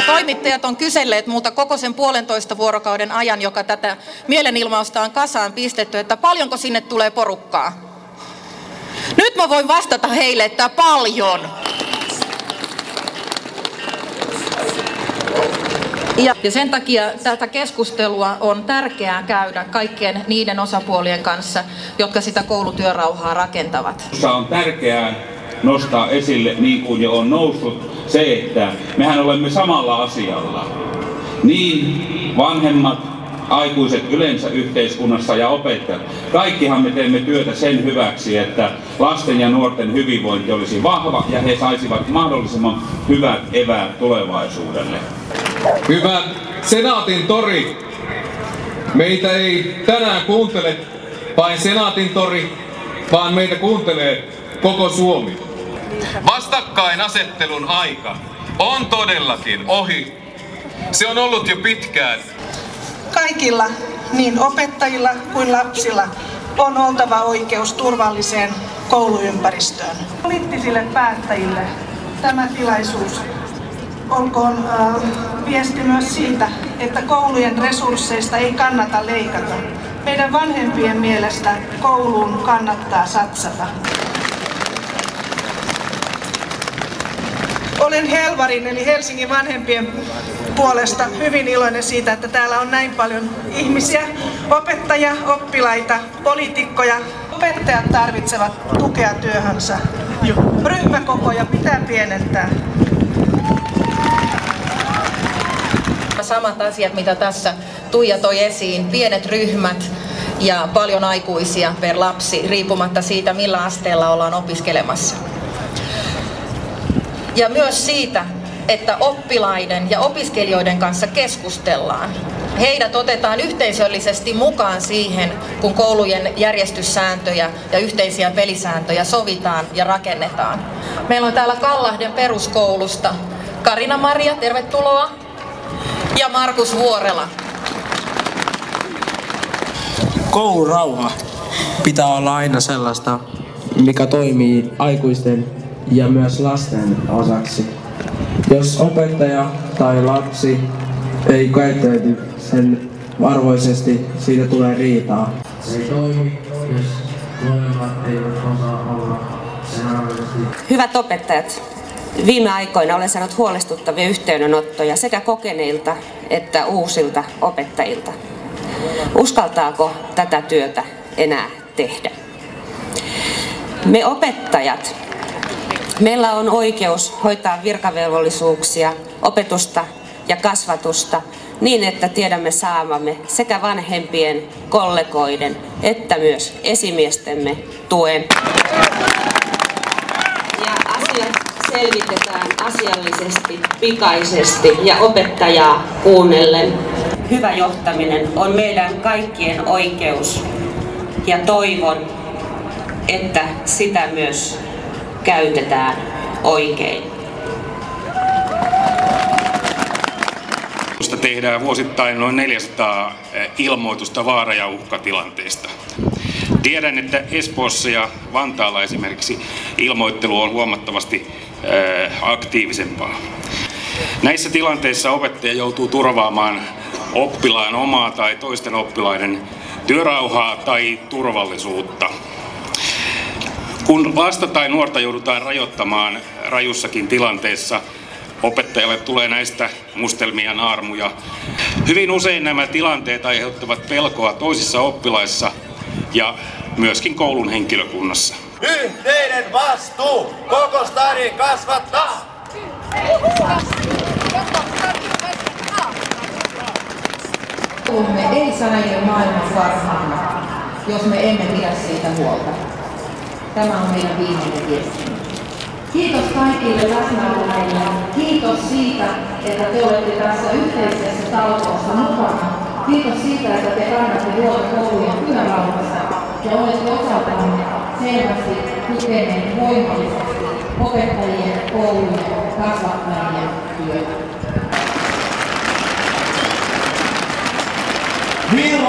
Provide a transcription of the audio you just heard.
Toimittajat on kyselleet multa koko sen 1,5 vuorokauden ajan, joka tätä mielenilmausta on kasaan pistetty, että paljonko sinne tulee porukkaa. Nyt mä voin vastata heille, että paljon. Ja sen takia tätä keskustelua on tärkeää käydä kaikkien niiden osapuolien kanssa, jotka sitä koulutyörauhaa rakentavat. On tärkeää nostaa esille, niin kuin jo on noussut, se, että mehän olemme samalla asialla. Niin vanhemmat, aikuiset yleensä yhteiskunnassa ja opettajat. Kaikkihan me teemme työtä sen hyväksi, että lasten ja nuorten hyvinvointi olisi vahva ja he saisivat mahdollisimman hyvät eväät tulevaisuudelle. Hyvä Senaatin tori, meitä ei tänään kuuntele vain Senaatin tori, vaan meitä kuuntelee koko Suomi. Vastakkainasettelun aika on todellakin ohi. Se on ollut jo pitkään. Kaikilla, niin opettajilla kuin lapsilla, on oltava oikeus turvalliseen kouluympäristöön. Poliittisille päättäjille tämä tilaisuus olkoon viesti myös siitä, että koulujen resursseista ei kannata leikata. Meidän vanhempien mielestä kouluun kannattaa satsata. Olen Helvarin eli Helsingin vanhempien puolesta hyvin iloinen siitä, että täällä on näin paljon ihmisiä, opettajia, oppilaita, poliitikkoja. Opettajat tarvitsevat tukea työhönsä. Ryhmäkokoja pitää pienentää. Samat asiat, mitä tässä Tuija toi esiin, pienet ryhmät ja paljon aikuisia per lapsi, riippumatta siitä, millä asteella ollaan opiskelemassa. Ja myös siitä, että oppilaiden ja opiskelijoiden kanssa keskustellaan. Heidät otetaan yhteisöllisesti mukaan siihen, kun koulujen järjestyssääntöjä ja yhteisiä pelisääntöjä sovitaan ja rakennetaan. Meillä on täällä Kallahden peruskoulusta Karina-Maria, tervetuloa, ja Markus Vuorela. Koulurauha pitää olla aina sellaista, mikä toimii aikuisten ja myös lasten osaksi. Jos opettaja tai lapsi ei käyttäydy sen arvoisesti, siitä tulee riitaa. Se ei toimi, jos molemmat eivät osaa olla sen arvoisesti. Hyvät opettajat, viime aikoina olen saanut huolestuttavia yhteydenottoja sekä kokeneilta että uusilta opettajilta. Uskaltaako tätä työtä enää tehdä? Me opettajat, meillä on oikeus hoitaa virkavelvollisuuksia, opetusta ja kasvatusta niin, että tiedämme saamamme sekä vanhempien, kollegoiden että myös esimiestemme tuen. Ja asiat selvitetään asiallisesti, pikaisesti ja opettajaa kuunnellen. Hyvä johtaminen on meidän kaikkien oikeus ja toivon, että sitä myös käytetään oikein. Tehdään vuosittain noin 400 ilmoitusta vaara- ja uhkatilanteesta. Tiedän, että Espoossa ja Vantaalla esimerkiksi ilmoittelu on huomattavasti aktiivisempaa. Näissä tilanteissa opettaja joutuu turvaamaan oppilaan omaa tai toisten oppilaiden työrauhaa tai turvallisuutta. Kun lasta tai nuorta joudutaan rajoittamaan rajussakin tilanteessa, opettajalle tulee näistä mustelmia naarmuja. Hyvin usein nämä tilanteet aiheuttavat pelkoa toisissa oppilaissa ja myöskin koulun henkilökunnassa. Yhteinen vastuu koko stadin kasvattaa! Koulumme ei säily maailman parhaana, jos me emme pidä siitä huolta. Tämä on meidän viimeinen viesti. Kiitos kaikille läsnäolijoille. Kiitos siitä, että te olette tässä yhteisessä talkoossa mukana. Kiitos siitä, että te kannatte huolta koulujen työrauhasta ja olette osaltanne selvästi tukeneet voimallisesti opettajien, koulujen, kasvattajien työtä. Virra